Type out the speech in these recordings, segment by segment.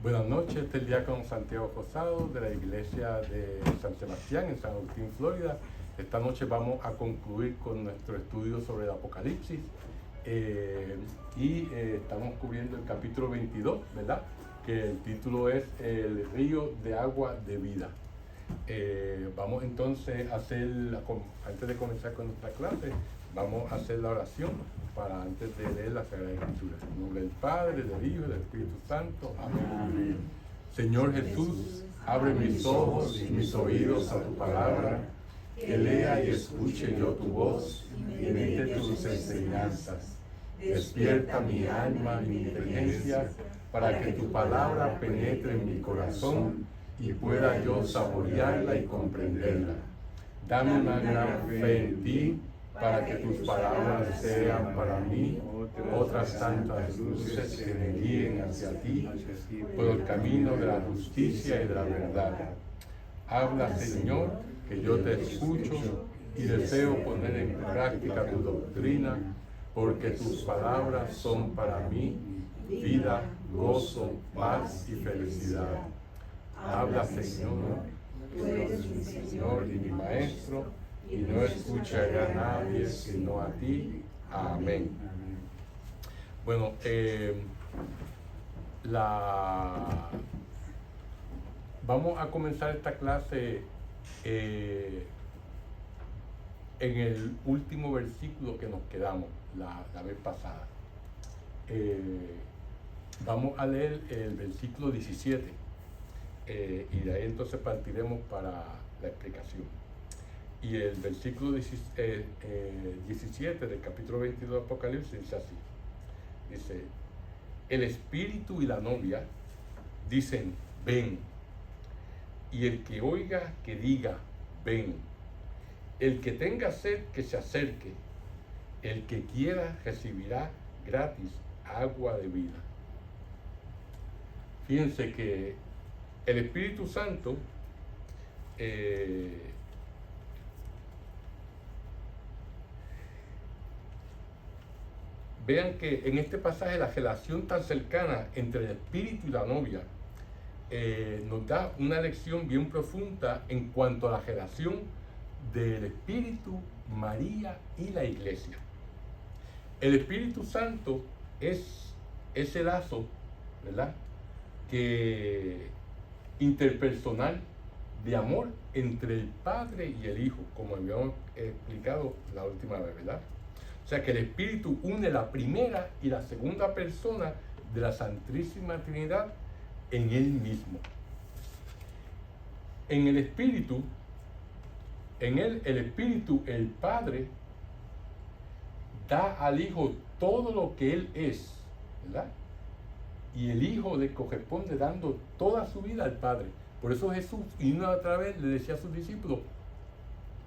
Buenas noches, este es el diácono Santiago Rosado de la iglesia de San Sebastián en San Agustín, Florida. Esta noche vamos a concluir con nuestro estudio sobre el Apocalipsis estamos cubriendo el capítulo 22, ¿verdad? Que el título es El río de agua de vida. Vamos entonces a hacer, antes de comenzar con nuestra clase, vamos a hacer la oración para antes de leer la Sagrada Escritura. En nombre del Padre, del Hijo y del Espíritu Santo. Amén. Señor Jesús, abre mis ojos y mis oídos a tu palabra, que lea y escuche yo tu voz y medite tus enseñanzas. Despierta mi alma y mi inteligencia para que tu palabra penetre en mi corazón y pueda yo saborearla y comprenderla. Dame una gran fe en ti, para que tus palabras sean para mí otras tantas luces que me guíen hacia ti por el camino de la justicia y de la verdad. Habla, Señor, que yo te escucho y deseo poner en práctica tu doctrina, porque tus palabras son para mí vida, gozo, paz y felicidad. Habla, Señor, tú eres mi Señor y mi Maestro, y no escucharé a nadie sino a ti. Amén. Bueno, vamos a comenzar esta clase en el último versículo que nos quedamos la vez pasada. Vamos a leer el versículo 17 y de ahí entonces partiremos para la explicación. Y el versículo 17 del capítulo 22 de Apocalipsis dice así. Dice, el espíritu y la novia dicen, ven. Y el que oiga, que diga, ven. El que tenga sed, que se acerque. El que quiera, recibirá gratis agua de vida. Fíjense que el Espíritu Santo vean que en este pasaje la relación tan cercana entre el Espíritu y la novia nos da una lección bien profunda en cuanto a la relación del Espíritu, María y la Iglesia. El Espíritu Santo es ese lazo, ¿verdad?, interpersonal de amor entre el Padre y el Hijo, como habíamos explicado la última vez, ¿verdad? O sea que el Espíritu une la primera y la segunda persona de la Santísima Trinidad en Él mismo. En el Espíritu, el Espíritu, el Padre, da al Hijo todo lo que Él es, ¿verdad? Y el Hijo le corresponde dando toda su vida al Padre. Por eso Jesús, y una otra vez, le decía a sus discípulos,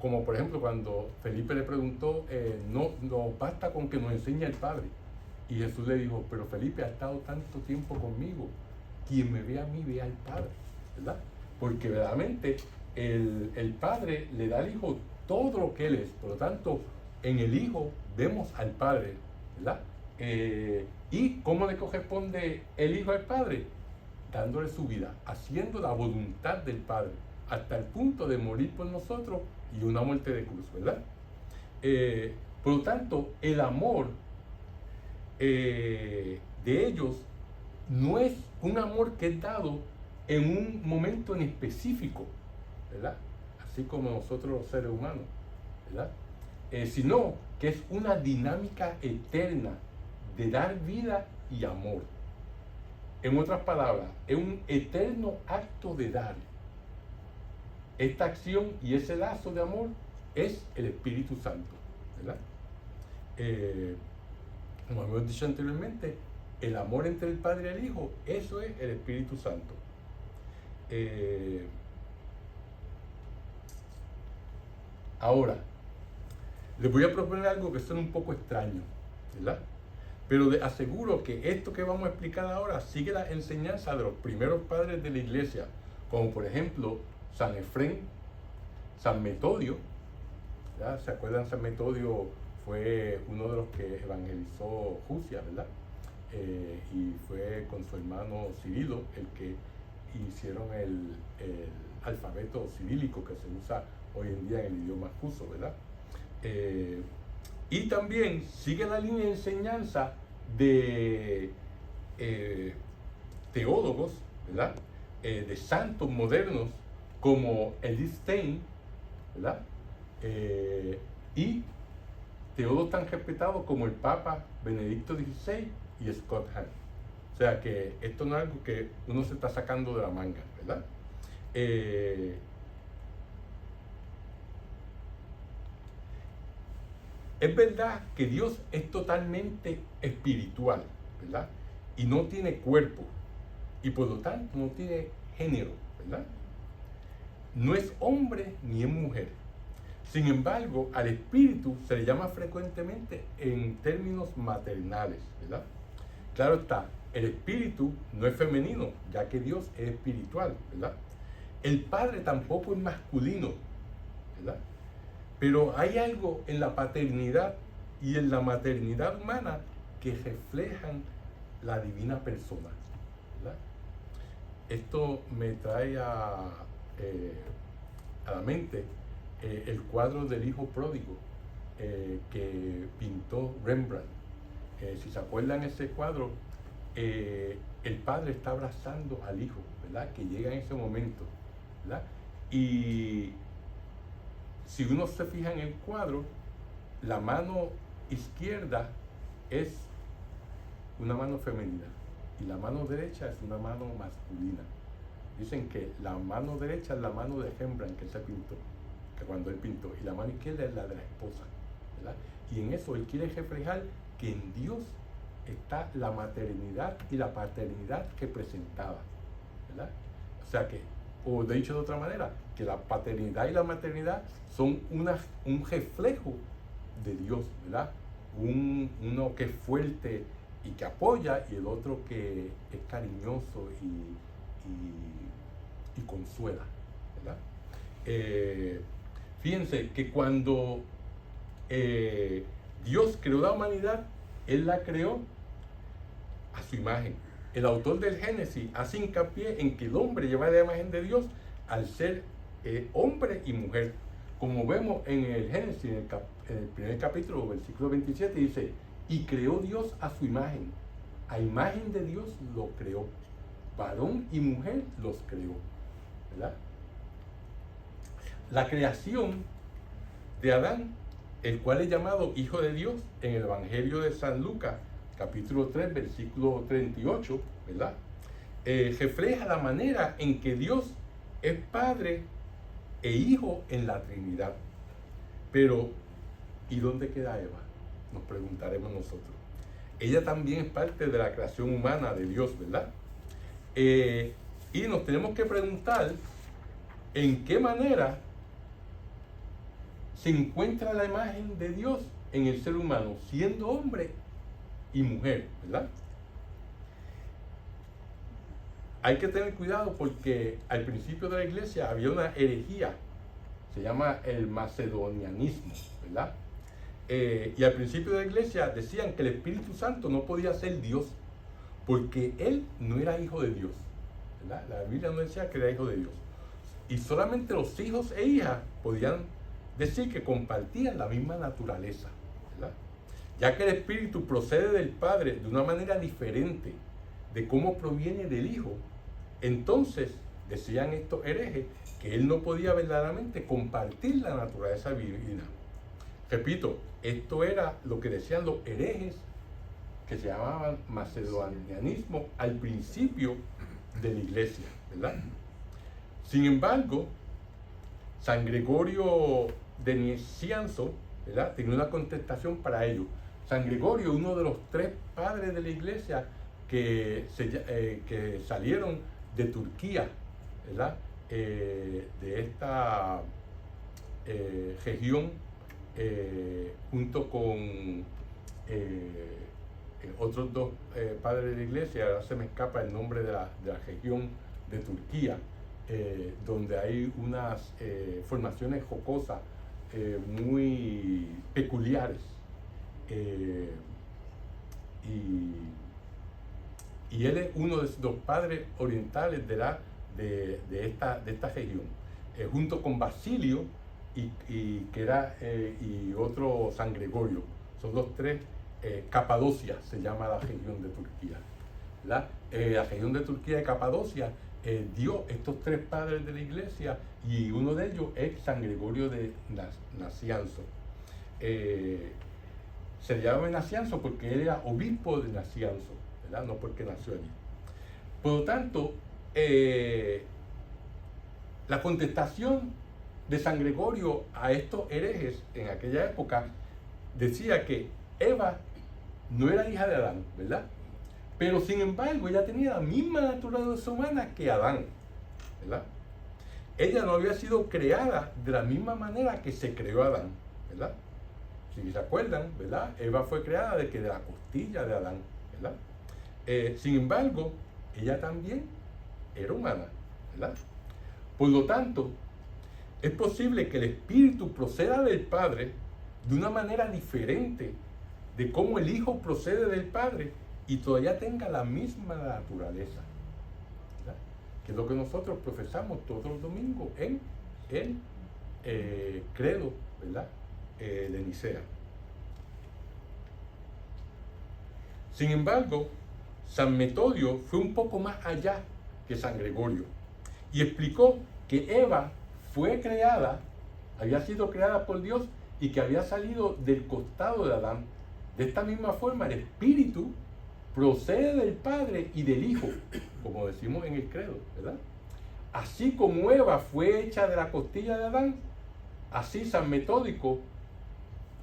como por ejemplo cuando Felipe le preguntó, no basta con que nos enseñe el Padre. Y Jesús le dijo, pero Felipe ha estado tanto tiempo conmigo, quien me ve a mí ve al Padre, ¿verdad? Porque verdaderamente el Padre le da al Hijo todo lo que Él es. Por lo tanto, en el Hijo vemos al Padre, ¿verdad? ¿Y cómo le corresponde el Hijo al Padre? Dándole su vida, haciendo la voluntad del Padre, hasta el punto de morir por nosotros y una muerte de cruz, ¿verdad? Por lo tanto, el amor de ellos no es un amor que es dado en un momento en específico, ¿verdad? Así como nosotros los seres humanos, ¿verdad? Sino que es una dinámica eterna de dar vida y amor. En otras palabras, es un eterno acto de dar. Esta acción y ese lazo de amor es el Espíritu Santo, ¿verdad? Como hemos dicho anteriormente, el amor entre el Padre y el Hijo, eso es el Espíritu Santo. Ahora, les voy a proponer algo que suena un poco extraño, ¿verdad? Pero les aseguro que esto que vamos a explicar ahora sigue la enseñanza de los primeros padres de la iglesia, como por ejemplo San Efrén, San Metodio, ¿verdad? ¿Se acuerdan? San Metodio fue uno de los que evangelizó Rusia, ¿verdad? y fue con su hermano Cirilo el que hicieron el alfabeto cirílico que se usa hoy en día en el idioma ruso, ¿verdad? Y también sigue la línea de enseñanza de teólogos, ¿verdad? De santos modernos como Edith Stein, ¿verdad? Y teólogos tan respetados como el Papa Benedicto XVI y Scott Hahn. O sea que esto no es algo que uno se está sacando de la manga, ¿verdad? Es verdad que Dios es totalmente espiritual, ¿verdad? Y no tiene cuerpo, y por lo tanto no tiene género, ¿verdad? No es hombre ni es mujer. Sin embargo, al espíritu se le llama frecuentemente en términos maternales, ¿verdad? Claro está, el espíritu no es femenino, ya que Dios es espiritual, ¿verdad? El Padre tampoco es masculino, ¿verdad? Pero hay algo en la paternidad y en la maternidad humana que reflejan la divina persona, ¿verdad? Esto me trae a la mente el cuadro del hijo pródigo que pintó Rembrandt. Si se acuerdan ese cuadro, el padre está abrazando al hijo, ¿verdad? Que llega en ese momento, ¿verdad? Y si uno se fija en el cuadro, la mano izquierda es una mano femenina y la mano derecha es una mano masculina. Dicen que la mano derecha es la mano de Rembrandt que él se pintó, que cuando él pintó, y la mano izquierda es la de la esposa, ¿verdad? Y en eso él quiere reflejar que en Dios está la maternidad y la paternidad representada, ¿verdad? O sea que, o de dicho de otra manera, que la paternidad y la maternidad son un reflejo de Dios, ¿verdad? Uno que es fuerte y que apoya, y el otro que es cariñoso y consuela, ¿verdad? Fíjense que cuando Dios creó la humanidad, Él la creó a su imagen. El autor del Génesis hace hincapié en que el hombre lleva la imagen de Dios al ser hombre y mujer. Como vemos en el Génesis, en el primer capítulo, versículo 27, dice, y creó Dios a su imagen. A imagen de Dios lo creó. Varón y mujer los creó, ¿verdad? La creación de Adán, el cual es llamado Hijo de Dios en el Evangelio de San Lucas, capítulo 3, versículo 38, ¿verdad? Refleja la manera en que Dios es Padre e Hijo en la Trinidad. Pero, ¿y dónde queda Eva? Nos preguntaremos nosotros. Ella también es parte de la creación humana de Dios, ¿verdad? Y nos tenemos que preguntar en qué manera se encuentra la imagen de Dios en el ser humano, siendo hombre y mujer, ¿verdad? Hay que tener cuidado porque al principio de la iglesia había una herejía, se llama el macedonianismo, ¿verdad? Y al principio de la iglesia decían que el Espíritu Santo no podía ser Dios porque Él no era hijo de Dios, ¿verdad? La Biblia no decía que era hijo de Dios. Y solamente los hijos e hijas podían decir que compartían la misma naturaleza, ¿verdad? Ya que el Espíritu procede del Padre de una manera diferente de cómo proviene del Hijo, entonces decían estos herejes que Él no podía verdaderamente compartir la naturaleza divina. Repito, esto era lo que decían los herejes que se llamaban macedonianismo al principio de la iglesia, ¿verdad? Sin embargo, San Gregorio de Nicianzo, ¿verdad?, tenía una contestación para ello. San Gregorio, uno de los 3 padres de la iglesia que salieron de Turquía, ¿verdad?, de esta región, junto con otros 2 padres de la iglesia. Ahora se me escapa el nombre de la región de Turquía, donde hay unas formaciones rocosas muy peculiares, y y él es uno de los padres orientales de esta región, junto con Basilio y otro San Gregorio. Son los tres. Capadocia se llama la región de Turquía. La región de Turquía de Capadocia dio estos tres padres de la iglesia, y uno de ellos es San Gregorio de Nacianzo. Se le llama Nacianzo porque él era obispo de Nacianzo, ¿verdad? No porque nació allí. Por lo tanto, la contestación de San Gregorio a estos herejes en aquella época decía que Eva no era hija de Adán, ¿verdad? Pero sin embargo ella tenía la misma naturaleza humana que Adán, ¿verdad? Ella no había sido creada de la misma manera que se creó Adán, ¿verdad? Si se acuerdan, ¿verdad? Eva fue creada de la costilla de Adán, ¿verdad? Sin embargo, ella también era humana, ¿verdad? Por lo tanto, es posible que el Espíritu proceda del Padre de una manera diferente de cómo el Hijo procede del Padre y todavía tenga la misma naturaleza, ¿verdad? Que es lo que nosotros profesamos todos los domingos en el credo, ¿verdad? De Nicea. Sin embargo, San Metodio fue un poco más allá que San Gregorio y explicó que Eva había sido creada por Dios y que había salido del costado de Adán. De esta misma forma, el Espíritu procede del Padre y del Hijo, como decimos en el credo, ¿verdad? Así como Eva fue hecha de la costilla de Adán, así San Metódico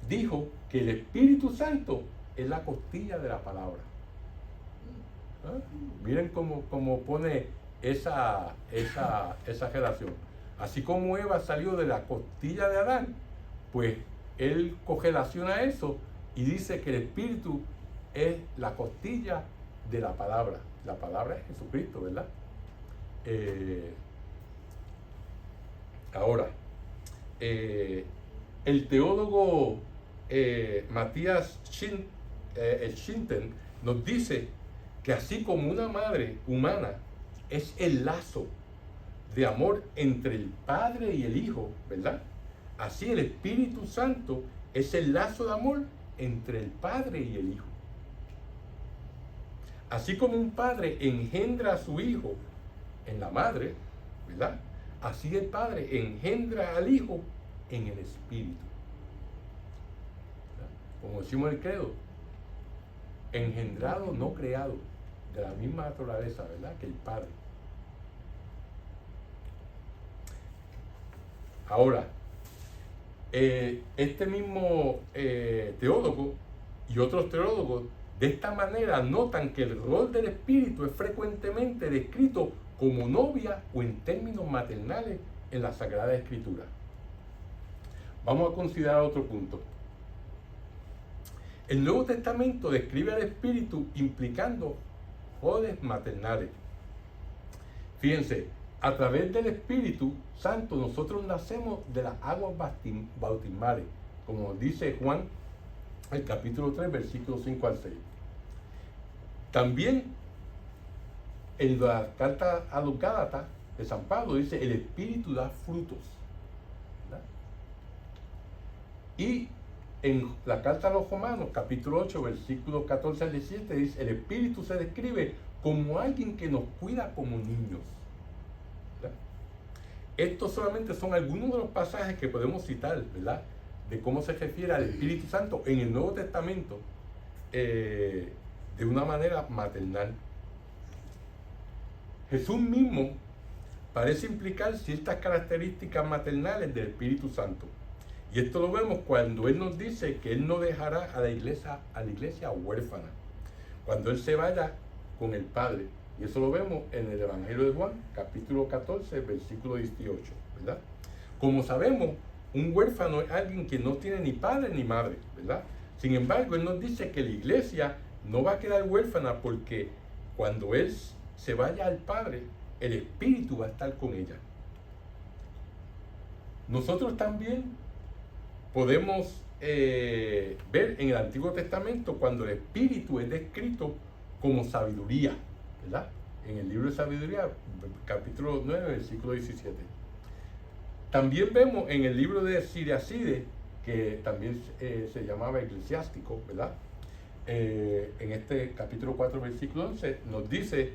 dijo que el Espíritu Santo es la costilla de la palabra. ¿Ah? Miren cómo pone esa relación. Así como Eva salió de la costilla de Adán, pues él correlaciona eso y dice que el Espíritu es la costilla de la palabra. La palabra es Jesucristo, ¿verdad? Ahora, el teólogo Matías Schinten nos dice que así como una madre humana es el lazo de amor entre el Padre y el Hijo, ¿verdad? Así el Espíritu Santo es el lazo de amor entre el Padre y el Hijo. Así como un padre engendra a su hijo en la madre, ¿verdad? Así el Padre engendra al Hijo en el Espíritu. ¿Verdad? Como decimos en el credo, engendrado, no creado, de la misma naturaleza, ¿verdad?, que el Padre. Ahora, este mismo teólogo y otros teólogos de esta manera notan que el rol del Espíritu es frecuentemente descrito como novia o en términos maternales en la Sagrada Escritura. Vamos a considerar otro punto. El Nuevo Testamento describe al Espíritu implicando roles maternales. Fíjense, a través del Espíritu Santo nosotros nacemos de las aguas bautismales, como dice Juan, el capítulo 3, versículos 5 al 6. También en la carta a los Gálatas de San Pablo dice, el Espíritu da frutos, ¿verdad? Y en la carta a los Romanos, capítulo 8, versículos 14 al 17, dice, el Espíritu se describe como alguien que nos cuida como niños. ¿Verdad? Estos solamente son algunos de los pasajes que podemos citar, ¿verdad?, de cómo se refiere al Espíritu Santo en el Nuevo Testamento de una manera maternal. Jesús mismo parece implicar ciertas características maternales del Espíritu Santo. Y esto lo vemos cuando Él nos dice que Él no dejará a la iglesia huérfana, cuando Él se vaya con el Padre. Y eso lo vemos en el Evangelio de Juan, capítulo 14, versículo 18, ¿verdad? Como sabemos, un huérfano es alguien que no tiene ni padre ni madre, ¿verdad? Sin embargo, Él nos dice que la iglesia no va a quedar huérfana porque cuando Él se vaya al Padre, el Espíritu va a estar con ella. Nosotros también podemos ver en el Antiguo Testamento cuando el Espíritu es descrito como sabiduría, ¿verdad? En el libro de Sabiduría, capítulo 9, versículo 17. También vemos en el libro de Siracide, que también se llamaba Eclesiástico, ¿verdad? En este capítulo 4, versículo 11, nos dice,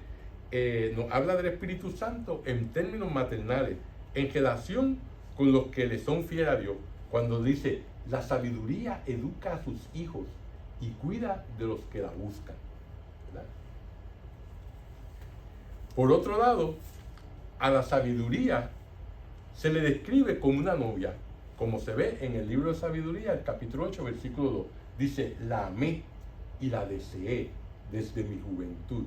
nos habla del Espíritu Santo en términos maternales, en relación con los que le son fieles a Dios, cuando dice, la sabiduría educa a sus hijos y cuida de los que la buscan, ¿verdad? Por otro lado, a la sabiduría se le describe como una novia, como se ve en el libro de Sabiduría, el capítulo 8, versículo 2. Dice, la amé y la deseé desde mi juventud.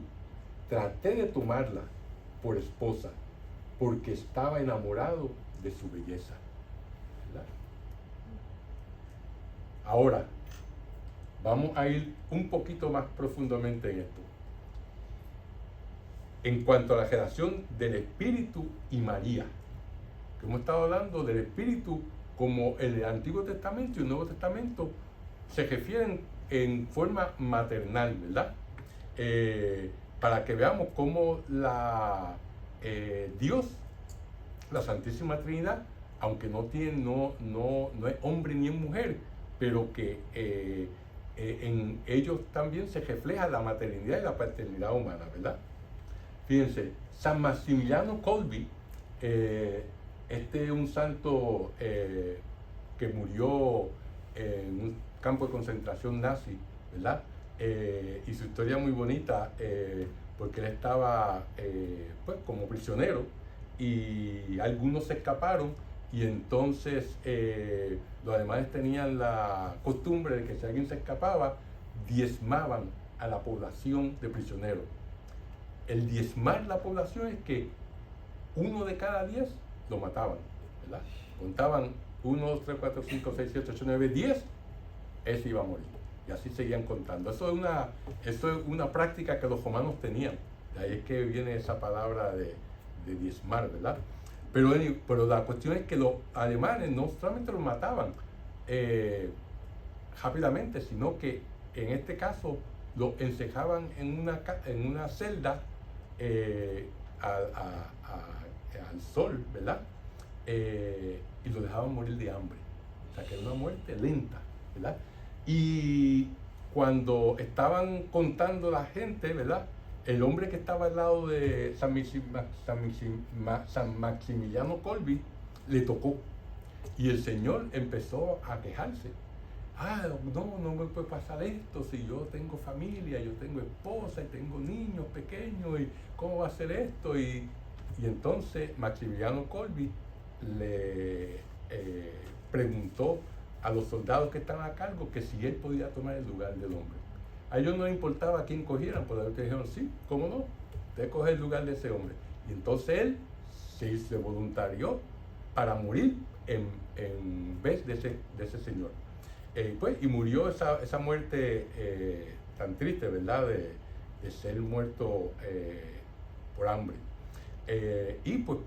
Traté de tomarla por esposa, porque estaba enamorado de su belleza, ¿verdad? Ahora, vamos a ir un poquito más profundamente en esto. En cuanto a la relación del Espíritu y María, que hemos estado hablando del Espíritu como el Antiguo Testamento y el Nuevo Testamento se refieren en forma maternal, ¿verdad? Para que veamos cómo Dios, la Santísima Trinidad, aunque no es hombre ni es mujer, pero que en ellos también se refleja la maternidad y la paternidad humana, ¿verdad? Fíjense, San Maximiliano Kolbe, este es un santo que murió en un campo de concentración nazi, ¿verdad? Y su historia es muy bonita porque él estaba pues como prisionero y algunos se escaparon y entonces los alemanes tenían la costumbre de que si alguien se escapaba, diezmaban a la población de prisioneros. El diezmar la población es que 1 de cada 10 lo mataban, ¿verdad? Contaban 1, 2, 3, 4, 5, 6, 7, 8, 9, 10, ese iba a morir. Y así seguían contando. Eso es una práctica que los romanos tenían. De ahí es que viene esa palabra de diezmar, ¿verdad? Pero la cuestión es que los alemanes no solamente los mataban rápidamente, sino que en este caso los encerraban en una celda al sol, ¿verdad? Y lo dejaban morir de hambre. O sea, que era una muerte lenta, ¿verdad? Y cuando estaban contando la gente, ¿verdad? El hombre que estaba al lado de San Maximiliano Kolbe le tocó. Y el señor empezó a quejarse. No me puede pasar esto si yo tengo familia, yo tengo esposa y tengo niños pequeños y cómo va a ser esto. Y entonces Maximiliano Kolbe le preguntó a los soldados que estaban a cargo que si él podía tomar el lugar del hombre. A ellos no les importaba a quién cogieran, pero ellos dijeron, sí, ¿cómo no? Usted coge el lugar de ese hombre. Y entonces él se voluntarió para morir en vez de ese señor. Y murió esa muerte tan triste, ¿verdad? De ser muerto por hambre. Y pues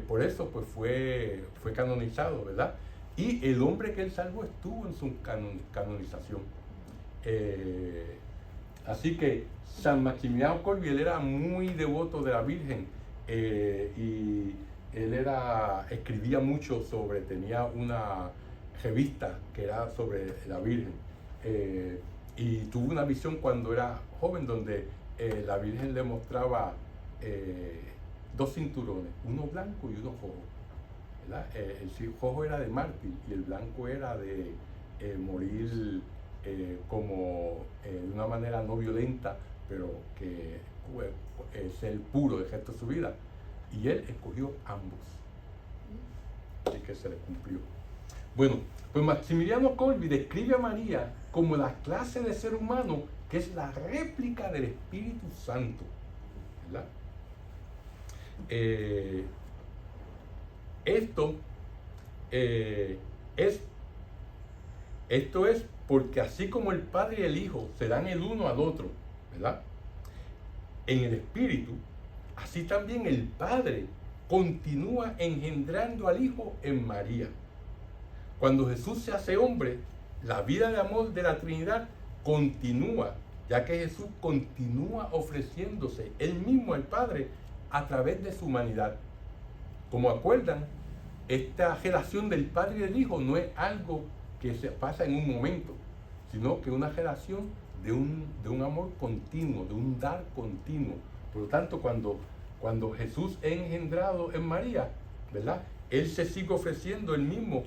por eso pues fue canonizado, ¿verdad? Y el hombre que él salvó estuvo en su canonización. Así que San Maximiliano Kolbe, él era muy devoto de la Virgen y él escribía mucho tenía una revista que era sobre la Virgen y tuvo una visión cuando era joven donde la Virgen le mostraba 2 cinturones, uno blanco y uno rojo, ¿verdad? El rojo era de mártir y el blanco era de morir de una manera no violenta, pero que ser puro el resto de su vida. Y él escogió ambos. Así que se le cumplió. Bueno, pues Maximiliano Kolbe describe a María como la clase de ser humano que es la réplica del Espíritu Santo, ¿verdad? Esto es porque así como el Padre y el Hijo se dan el uno al otro, ¿verdad? En el Espíritu, así también el Padre continúa engendrando al Hijo en María. Cuando Jesús se hace hombre, la vida de amor de la Trinidad continúa ya que Jesús continúa ofreciéndose él mismo al Padre a través de su humanidad. Como acuerdan, esta relación del Padre y del Hijo no es algo que se pasa en un momento, sino que es una relación de un amor continuo, de un dar continuo. Por lo tanto, cuando Jesús es engendrado en María, ¿verdad? Él se sigue ofreciendo él mismo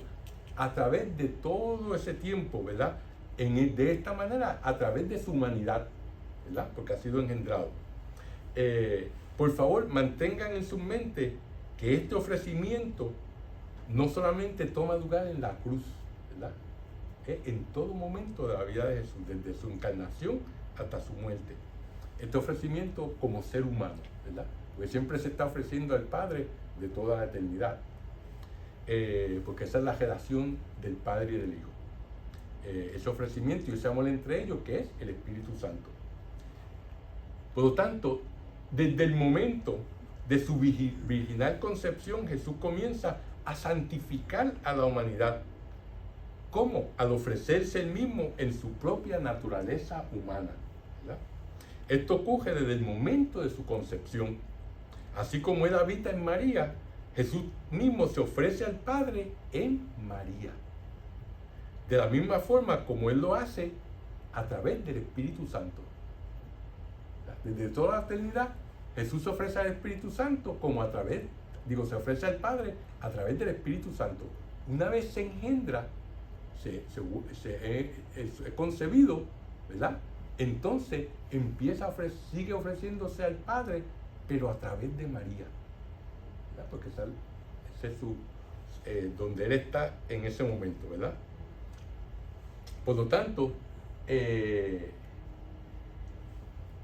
a través de todo ese tiempo, ¿verdad? De esta manera, a través de su humanidad, ¿verdad? Porque ha sido engendrado. Por favor, mantengan en su mente que este ofrecimiento no solamente toma lugar en la cruz, ¿verdad? En todo momento de la vida de Jesús, desde su encarnación hasta su muerte. Este ofrecimiento como ser humano, ¿verdad? Porque siempre se está ofreciendo al Padre de toda la eternidad. Porque esa es la relación del Padre y del Hijo. Ese ofrecimiento y ese amor entre ellos, que es el Espíritu Santo. Por lo tanto, desde el momento de su virginal concepción, Jesús comienza a santificar a la humanidad. ¿Cómo? Al ofrecerse él mismo en su propia naturaleza humana, ¿verdad? Esto ocurre desde el momento de su concepción. Así como él habita en María, Jesús mismo se ofrece al Padre en María. De la misma forma como él lo hace a través del Espíritu Santo. Desde toda la eternidad, Jesús se ofrece al Espíritu Santo como se ofrece al Padre a través del Espíritu Santo. Una vez se engendra, es concebido, ¿verdad? Entonces sigue ofreciéndose al Padre, pero a través de María, ¿verdad? Porque ese es donde él está en ese momento, ¿verdad? Por lo tanto, de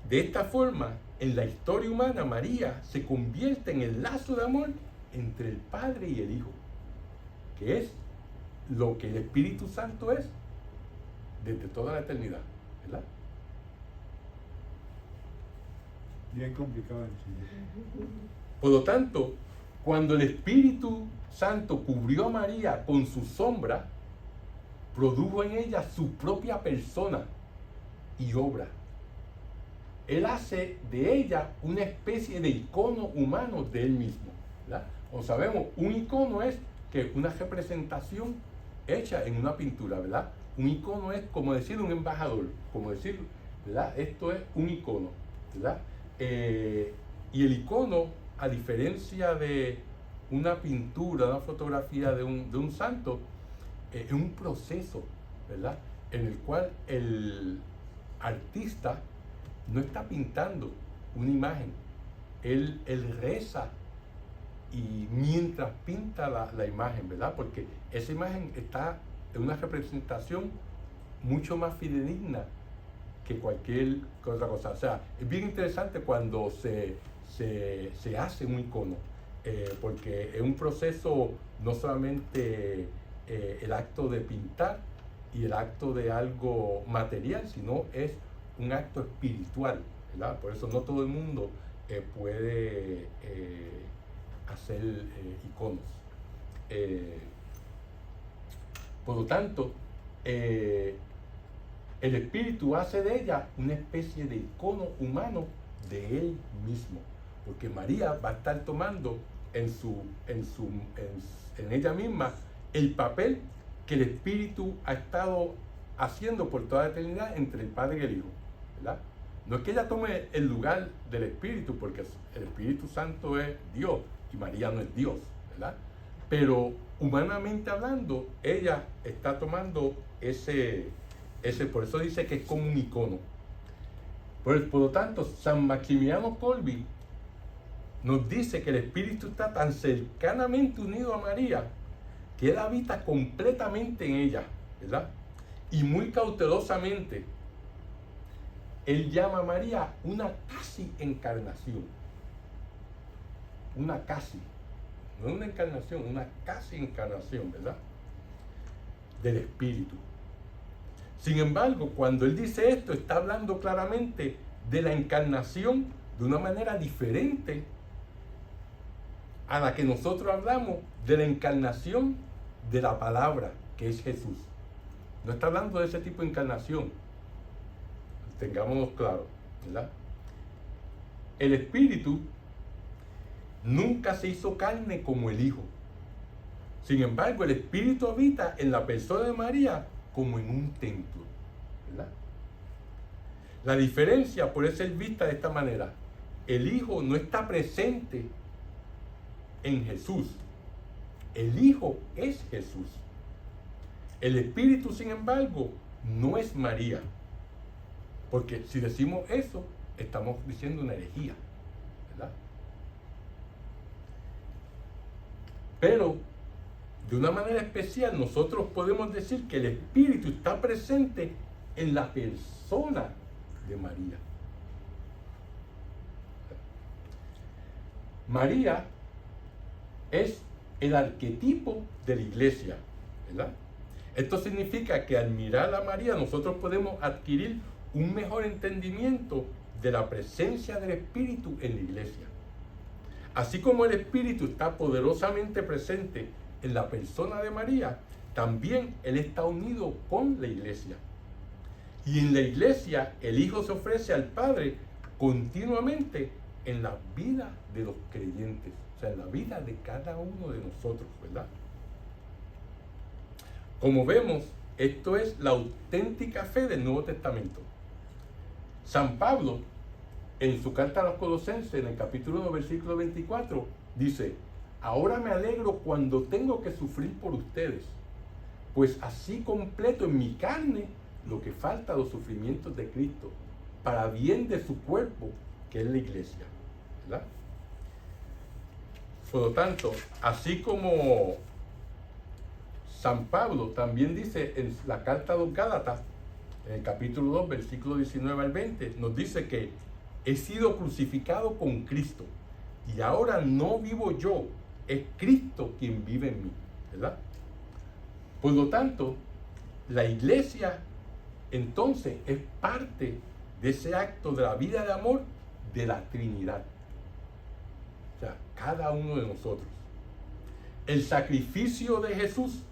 esta forma, en la historia humana, María se convierte en el lazo de amor entre el Padre y el Hijo, que es lo que el Espíritu Santo es desde toda la eternidad, ¿verdad? Bien complicado. Por lo tanto, cuando el Espíritu Santo cubrió a María con su sombra, produjo en ella su propia persona y obra. Él hace de ella una especie de icono humano de él mismo, ¿verdad? Como sabemos, un icono es que una representación hecha en una pintura, ¿verdad? Un icono es como decir un embajador, como decir, ¿verdad? Esto es un icono, ¿verdad? Y el icono, a diferencia de una pintura, una fotografía de un santo, es un proceso, ¿verdad? En el cual el artista no está pintando una imagen, él reza y mientras pinta la imagen, ¿verdad? Porque esa imagen está en una representación mucho más fidedigna que cualquier otra cosa. O sea, es bien interesante cuando se hace un icono, porque es un proceso no solamente el acto de pintar y el acto de algo material, sino es un acto espiritual, ¿verdad? Por eso no todo el mundo puede hacer iconos. Por lo tanto, el Espíritu hace de ella una especie de icono humano de él mismo, porque María va a estar tomando en ella misma el papel que el Espíritu ha estado haciendo por toda la eternidad entre el Padre y el Hijo, ¿verdad? No es que ella tome el lugar del Espíritu, porque el Espíritu Santo es Dios y María no es Dios, ¿verdad? Pero humanamente hablando, ella está tomando por eso dice que es como un icono. Por lo tanto, San Maximiliano Kolbe nos dice que el Espíritu está tan cercanamente unido a María que él habita completamente en ella, ¿verdad? Y muy cautelosamente, él llama a María una casi encarnación. Una casi, no una encarnación, una casi encarnación, ¿verdad? Del Espíritu. Sin embargo, cuando él dice esto, está hablando claramente de la encarnación de una manera diferente a la que nosotros hablamos de la encarnación de la palabra, que es Jesús. No está hablando de ese tipo de encarnación. tengámonos claro, ¿verdad? El Espíritu nunca se hizo carne como el Hijo. Sin embargo, el Espíritu habita en la persona de María como en un templo, ¿verdad? La diferencia puede ser vista de esta manera. El Hijo no está presente en Jesús. El Hijo es Jesús. El Espíritu, sin embargo, no es María. Porque si decimos eso, estamos diciendo una herejía, ¿verdad? Pero, de una manera especial, nosotros podemos decir que el Espíritu está presente en la persona de María. María es el arquetipo de la iglesia, ¿verdad? Esto significa que al mirar a María nosotros podemos adquirir un mejor entendimiento de la presencia del Espíritu en la iglesia. Así como el Espíritu está poderosamente presente en la persona de María, también Él está unido con la iglesia. Y en la iglesia el Hijo se ofrece al Padre continuamente en la vida de los creyentes, o sea, en la vida de cada uno de nosotros, ¿verdad? Como vemos, esto es la auténtica fe del Nuevo Testamento. San Pablo, en su carta a los Colosenses, en el capítulo 1, versículo 24, dice: ahora me alegro cuando tengo que sufrir por ustedes, pues así completo en mi carne lo que falta a los sufrimientos de Cristo, para bien de su cuerpo, que es la iglesia, ¿verdad? Por lo tanto, así como San Pablo también dice en la carta a los Gálatas, en el capítulo 2, versículo 19 al 20, nos dice que he sido crucificado con Cristo, y ahora no vivo yo, es Cristo quien vive en mí, ¿verdad? Por lo tanto, la iglesia entonces es parte de ese acto de la vida de amor de la Trinidad. O sea, cada uno de nosotros. El sacrificio de Jesús,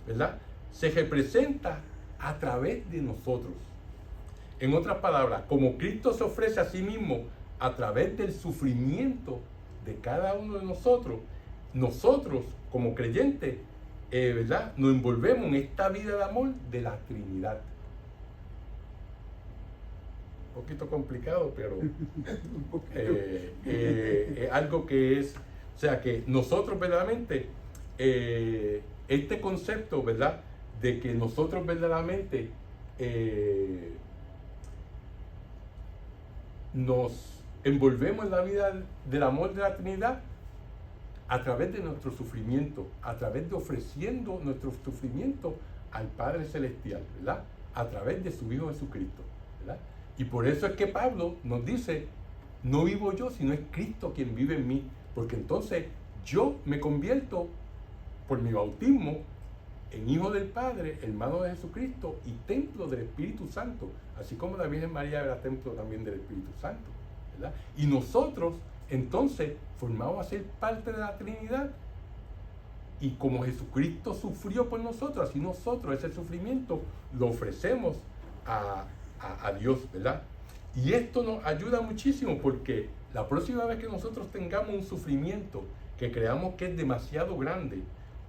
¿verdad?, se representa a través de nosotros. En otras palabras, como Cristo se ofrece a sí mismo a través del sufrimiento de cada uno de nosotros, nosotros como creyentes, ¿verdad?, nos envolvemos en esta vida de amor de la Trinidad. Un poquito complicado, pero es algo que es, o sea, que nosotros verdaderamente, este concepto, ¿verdad?, de que nosotros verdaderamente nos envolvemos en la vida del amor de la Trinidad a través de nuestro sufrimiento, a través de ofreciendo nuestro sufrimiento al Padre Celestial, ¿verdad?, a través de su Hijo Jesucristo, ¿verdad? Y por eso es que Pablo nos dice: no vivo yo, sino es Cristo quien vive en mí, porque entonces yo me convierto por mi bautismo en hijo del Padre, hermano de Jesucristo y templo del Espíritu Santo, así como la Virgen María era templo también del Espíritu Santo, ¿verdad? Y nosotros entonces formamos a ser parte de la Trinidad, y como Jesucristo sufrió por nosotros, así nosotros ese sufrimiento lo ofrecemos a Dios, ¿verdad? Y esto nos ayuda muchísimo, porque la próxima vez que nosotros tengamos un sufrimiento que creamos que es demasiado grande,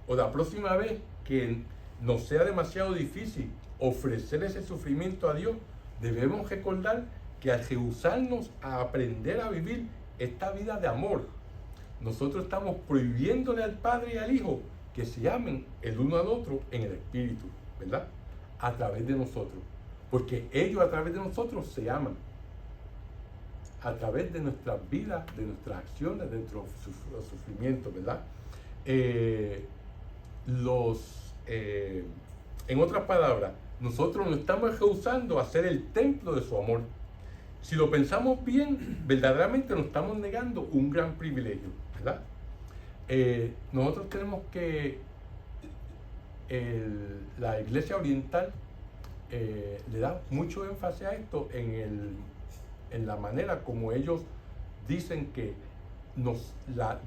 o la próxima vez que nos sea demasiado difícil ofrecer ese sufrimiento a Dios, debemos recordar que al rehusarnos a aprender a vivir esta vida de amor, nosotros estamos prohibiéndole al Padre y al Hijo que se amen el uno al otro en el Espíritu, ¿verdad?, a través de nosotros. Porque ellos a través de nosotros se aman, a través de nuestras vidas, de nuestras acciones, de nuestros sufrimientos, ¿verdad? En otras palabras, nosotros nos estamos rehusando a ser el templo de su amor. Si lo pensamos bien, verdaderamente nos estamos negando un gran privilegio, ¿verdad? Nosotros tenemos que, la Iglesia Oriental le da mucho énfasis a esto en la manera como ellos dicen que la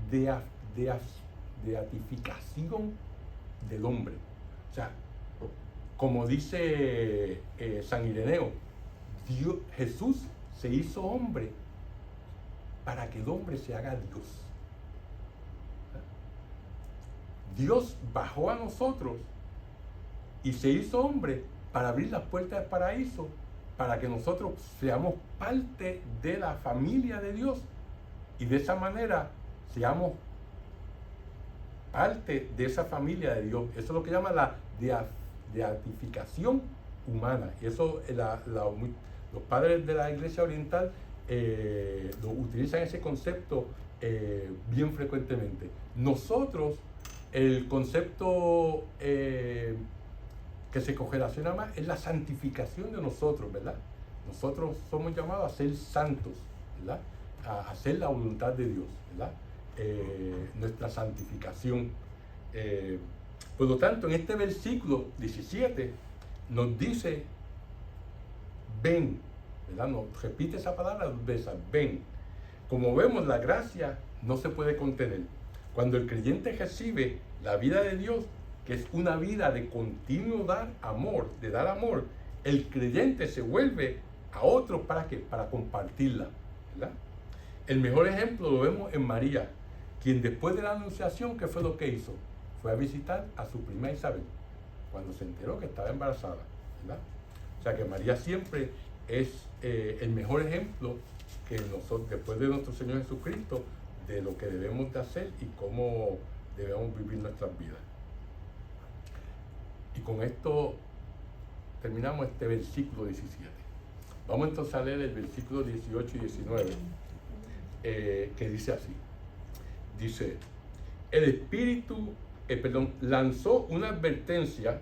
beatificación del hombre. O sea, como dice San Ireneo, Jesús se hizo hombre para que el hombre se haga Dios. Dios bajó a nosotros y se hizo hombre para abrir las puertas del paraíso, para que nosotros seamos parte de la familia de Dios y de esa manera seamos parte de esa familia de Dios. Eso es lo que llama la beatificación humana. Y eso los padres de la Iglesia Oriental utilizan ese concepto bien frecuentemente. Nosotros, el concepto que se correlaciona más es la santificación de nosotros, ¿verdad? Nosotros somos llamados a ser santos, ¿verdad? A hacer la voluntad de Dios, ¿verdad? Nuestra santificación. Por lo tanto, en este versículo 17 nos dice, ven, ¿verdad? Nos repite esa palabra dos veces, ven. Como vemos, la gracia no se puede contener. Cuando el creyente recibe la vida de Dios, que es una vida de continuo dar amor, el creyente se vuelve a otros ¿para qué? Para compartirla, ¿verdad? El mejor ejemplo lo vemos en María, quien después de la anunciación, ¿qué fue lo que hizo? Fue a visitar a su prima Isabel, cuando se enteró que estaba embarazada, ¿verdad? O sea que María siempre es el mejor ejemplo que nosotros, después de nuestro Señor Jesucristo, de lo que debemos de hacer y cómo debemos vivir nuestras vidas. Y con esto terminamos este versículo 17. Vamos entonces a leer el versículo 18 y 19, que dice así. Dice, el Espíritu, lanzó una advertencia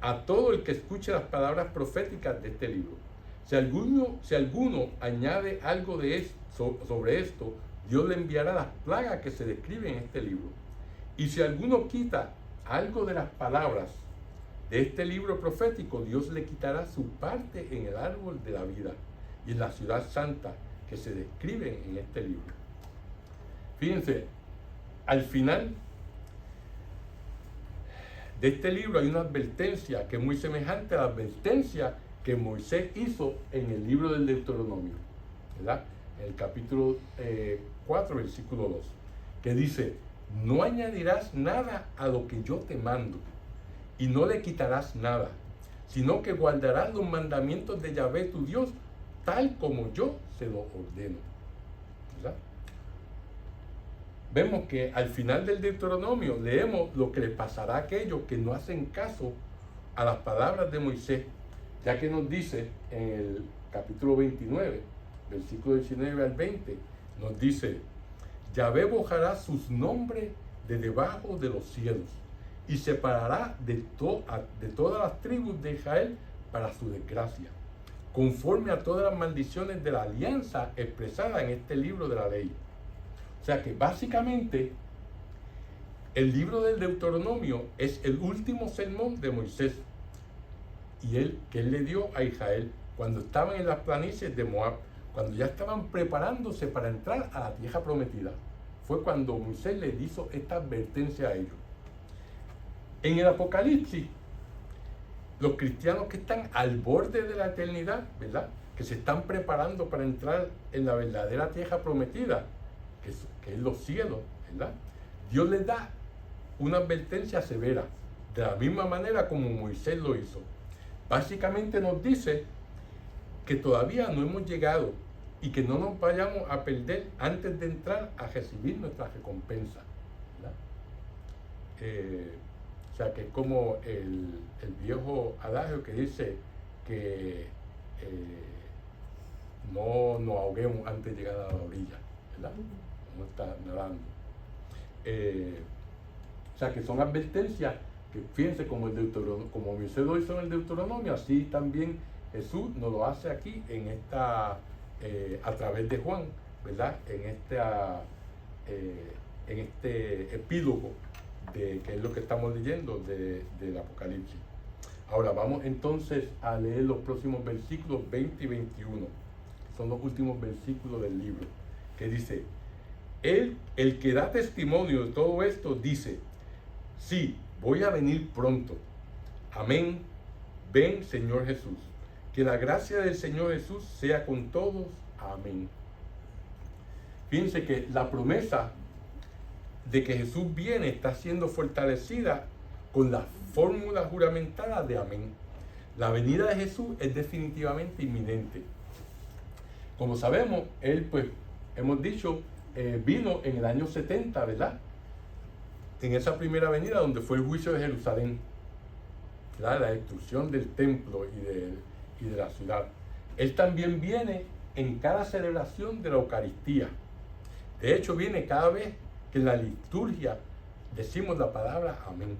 a todo el que escuche las palabras proféticas de este libro. Si alguno añade algo de esto, sobre esto, Dios le enviará las plagas que se describen en este libro. Y si alguno quita algo de las palabras de este libro profético, Dios le quitará su parte en el árbol de la vida y en la ciudad santa que se describen en este libro. Fíjense, al final de este libro hay una advertencia que es muy semejante a la advertencia que Moisés hizo en el libro del Deuteronomio, ¿verdad? En el capítulo 4, versículo 2, que dice, no añadirás nada a lo que yo te mando, y no le quitarás nada, sino que guardarás los mandamientos de Yahvé tu Dios, tal como yo se lo ordeno, ¿verdad? Vemos que al final del Deuteronomio leemos lo que le pasará a aquellos que no hacen caso a las palabras de Moisés, ya que nos dice en el capítulo 29, versículo 19 al 20, nos dice, Yahvé borrará sus nombres de debajo de los cielos y separará de todas las tribus de Israel para su desgracia, conforme a todas las maldiciones de la alianza expresada en este libro de la ley. O sea que básicamente el libro del Deuteronomio es el último sermón de Moisés que él le dio a Israel cuando estaban en las planicies de Moab, cuando ya estaban preparándose para entrar a la tierra prometida. Fue cuando Moisés les hizo esta advertencia a ellos. En el Apocalipsis, los cristianos que están al borde de la eternidad, ¿verdad?, que se están preparando para entrar en la verdadera tierra prometida, que es los cielos, ¿verdad?, Dios les da una advertencia severa, de la misma manera como Moisés lo hizo. Básicamente nos dice que todavía no hemos llegado y que no nos vayamos a perder antes de entrar a recibir nuestra recompensa, ¿verdad? O sea que es como el viejo adagio que dice que no nos ahoguemos antes de llegar a la orilla, ¿verdad? No está nadando. O sea que son advertencias que, fíjense, como Moisés lo hizo en el Deuteronomio, así también Jesús nos lo hace aquí en esta, a través de Juan, ¿verdad? En este epílogo que es lo que estamos leyendo del Apocalipsis. Ahora vamos entonces a leer los próximos versículos 20 y 21, que son los últimos versículos del libro, que dice, el que da testimonio de todo esto dice, sí, voy a venir pronto. Amén. Ven, Señor Jesús. Que la gracia del Señor Jesús sea con todos. Amén. Fíjense que la promesa de que Jesús viene está siendo fortalecida con la fórmula juramentada de amén. La venida de Jesús es definitivamente inminente. Como sabemos, Él, pues, hemos dicho, vino en el año 70, ¿verdad? En esa primera venida donde fue el juicio de Jerusalén, ¿verdad? La destrucción del templo y de la ciudad. Él también viene en cada celebración de la Eucaristía. De hecho, viene cada vez que en la liturgia decimos la palabra amén.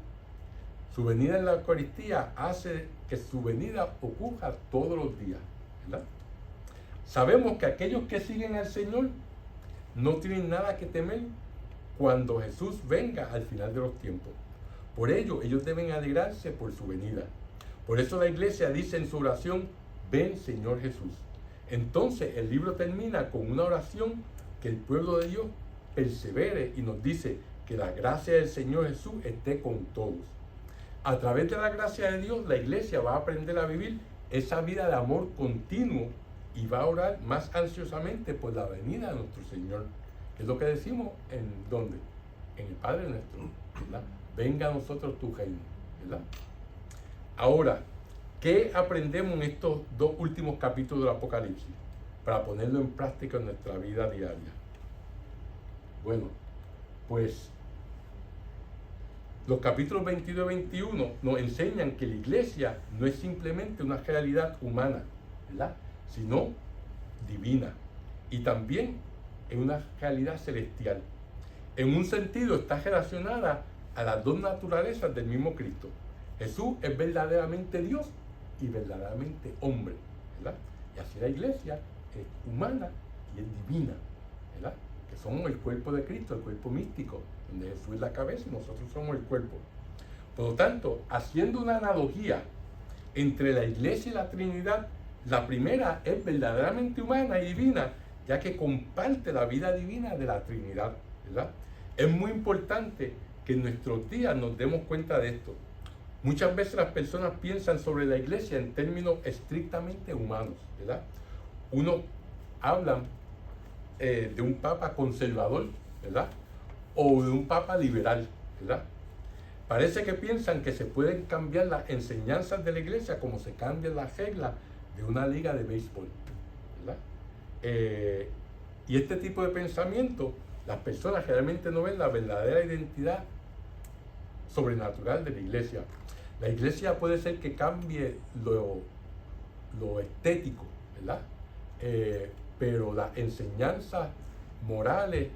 Su venida en la Eucaristía hace que su venida ocurra todos los días, ¿verdad? Sabemos que aquellos que siguen al Señor no tienen nada que temer cuando Jesús venga al final de los tiempos. Por ello, ellos deben alegrarse por su venida. Por eso la iglesia dice en su oración, ven Señor Jesús. Entonces el libro termina con una oración que el pueblo de Dios persevere y nos dice que la gracia del Señor Jesús esté con todos. A través de la gracia de Dios, la iglesia va a aprender a vivir esa vida de amor continuo y va a orar más ansiosamente por la venida de nuestro Señor. Que es lo que decimos en ¿dónde? En el Padre nuestro, ¿verdad? Venga a nosotros tu reino, ¿verdad? Ahora, ¿qué aprendemos en estos dos últimos capítulos del Apocalipsis para ponerlo en práctica en nuestra vida diaria? Bueno, pues los capítulos 22 y 21 nos enseñan que la iglesia no es simplemente una realidad humana, ¿verdad? Sino divina y también es una realidad celestial. En un sentido está relacionada a las dos naturalezas del mismo Cristo. Jesús es verdaderamente Dios y verdaderamente hombre, ¿verdad? Y así la iglesia es humana y es divina, ¿verdad? Que somos el cuerpo de Cristo, el cuerpo místico, donde Jesús es la cabeza y nosotros somos el cuerpo. Por lo tanto, haciendo una analogía entre la iglesia y la Trinidad, la primera es verdaderamente humana y divina, ya que comparte la vida divina de la Trinidad, ¿verdad? Es muy importante que en nuestros días nos demos cuenta de esto. Muchas veces las personas piensan sobre la iglesia en términos estrictamente humanos, ¿verdad? Uno habla de un papa conservador, ¿verdad? O de un papa liberal, ¿verdad? Parece que piensan que se pueden cambiar las enseñanzas de la iglesia como se cambian las reglas de una liga de béisbol, ¿verdad? Y este tipo de pensamiento, las personas realmente no ven la verdadera identidad sobrenatural de la iglesia. La iglesia puede ser que cambie lo estético, ¿verdad? Pero las enseñanzas morales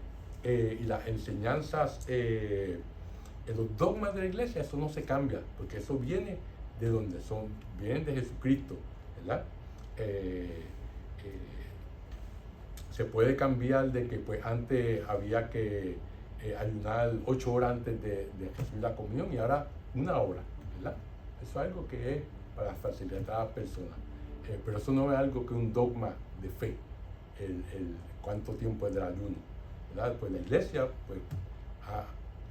y las enseñanzas, los dogmas de la iglesia, eso no se cambia, porque eso viene de donde son, vienen de Jesucristo, ¿verdad? Se puede cambiar de que pues antes había que ayunar 8 horas antes de recibir la comunión y ahora 1 hora, ¿verdad? Eso es algo que es para facilitar a las personas, pero eso no es algo que un dogma de fe, el cuánto tiempo es del ayuno, ¿verdad? Pues la iglesia pues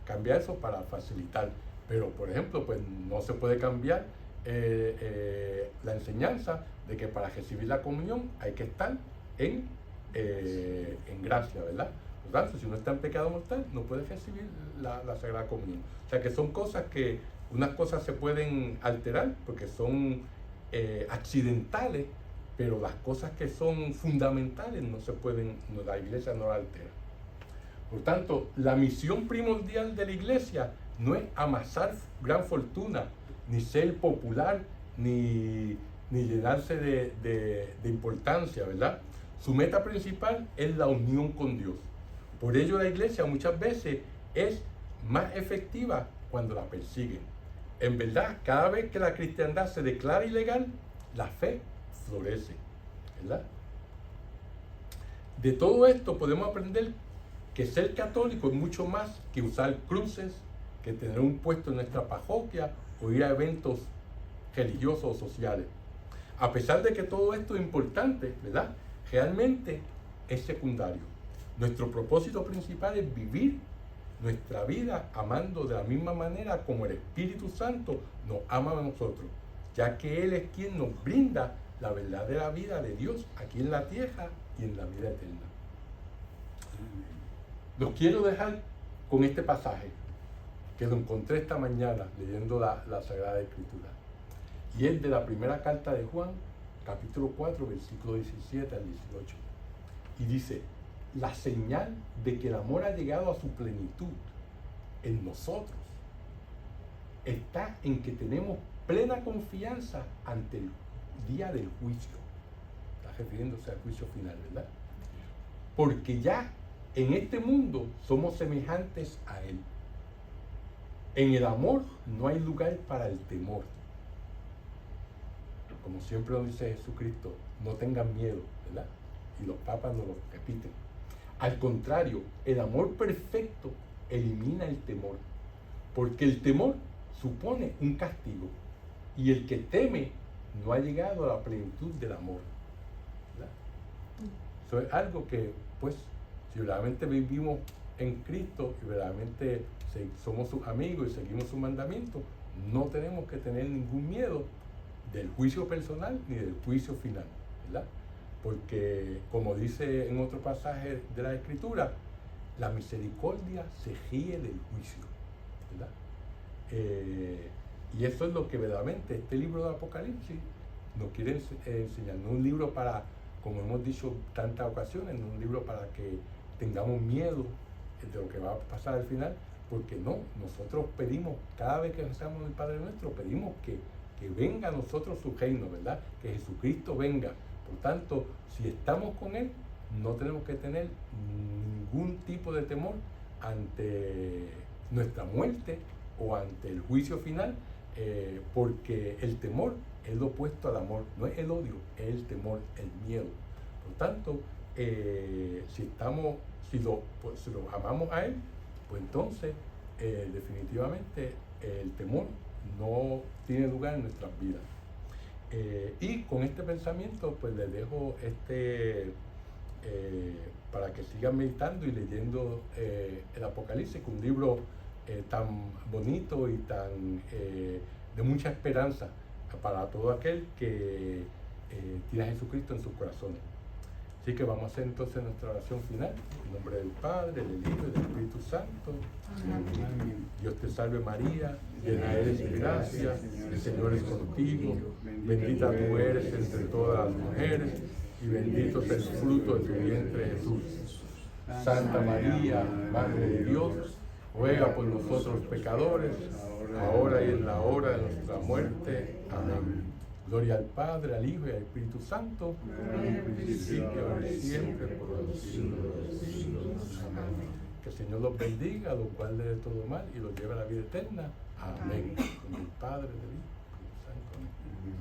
cambia eso para facilitar, pero por ejemplo pues no se puede cambiar la enseñanza de que para recibir la comunión hay que estar en gracia, ¿verdad? Por lo tanto, si uno está en pecado mortal, no puede recibir la Sagrada Comunión. O sea que son cosas que, unas cosas se pueden alterar porque son accidentales, pero las cosas que son fundamentales no se pueden, la iglesia no las altera. Por tanto, la misión primordial de la iglesia no es amasar gran fortuna, ni ser popular, ni llenarse de importancia, ¿verdad? Su meta principal es la unión con Dios. Por ello la iglesia muchas veces es más efectiva cuando la persiguen. En verdad, cada vez que la cristiandad se declara ilegal, la fe florece, ¿verdad? De todo esto podemos aprender que ser católico es mucho más que usar cruces, que tener un puesto en nuestra parroquia o ir a eventos religiosos o sociales. A pesar de que todo esto es importante, ¿verdad? Realmente es secundario. Nuestro propósito principal es vivir nuestra vida amando de la misma manera como el Espíritu Santo nos ama a nosotros, ya que Él es quien nos brinda la verdadera vida de Dios aquí en la tierra y en la vida eterna. Los quiero dejar con este pasaje que lo encontré esta mañana leyendo la Sagrada Escritura. Y es de la primera carta de Juan, capítulo 4, versículo 17 al 18. Y dice: la señal de que el amor ha llegado a su plenitud en nosotros está en que tenemos plena confianza ante el día del juicio. Está refiriéndose al juicio final, ¿verdad? Porque ya en este mundo somos semejantes a Él. En el amor no hay lugar para el temor. Como siempre nos dice Jesucristo, no tengan miedo, ¿verdad? Y los papas nos lo repiten. Al contrario, el amor perfecto elimina el temor, porque el temor supone un castigo, y el que teme no ha llegado a la plenitud del amor, ¿verdad? Eso es algo que, pues, si verdaderamente vivimos en Cristo y verdaderamente somos sus amigos y seguimos sus mandamientos, no tenemos que tener ningún miedo del juicio personal ni del juicio final, ¿verdad? Porque, como dice en otro pasaje de la Escritura, la misericordia se ríe del juicio, ¿verdad? Y eso es lo que verdaderamente este libro de Apocalipsis nos quiere enseñar. No un libro para, como hemos dicho tantas ocasiones, no un libro para que tengamos miedo de lo que va a pasar al final, porque no, nosotros pedimos, cada vez que rezamos el Padre Nuestro, pedimos que venga a nosotros su reino, ¿verdad? Que Jesucristo venga. Por tanto, si estamos con Él, no tenemos que tener ningún tipo de temor ante nuestra muerte o ante el juicio final, porque el temor es lo opuesto al amor, no es el odio, es el temor, el miedo. Por tanto, si los amamos a Él, pues entonces definitivamente el temor no tiene lugar en nuestras vidas. Y con este pensamiento pues les dejo para que sigan meditando y leyendo el Apocalipsis, un libro tan bonito y tan de mucha esperanza para todo aquel que tiene a Jesucristo en sus corazones. Así que vamos a hacer entonces nuestra oración final. En nombre del Padre, del Hijo y del Espíritu Santo. Amén. Dios te salve María, llena eres de gracia, el Señor es contigo, bendita tú eres entre todas las mujeres, y bendito es el fruto de tu vientre Jesús. Santa María, Madre de Dios, ruega por nosotros pecadores, ahora y en la hora de nuestra muerte. Amén. Gloria al Padre, al Hijo y al Espíritu Santo, como en el principio, ahora y siempre, por los siglos de los siglos. Amén. Que el Señor los bendiga, los guarde de todo mal y los lleve a la vida eterna. Amén. Con el Padre, del Hijo y del Espíritu Santo. Amén.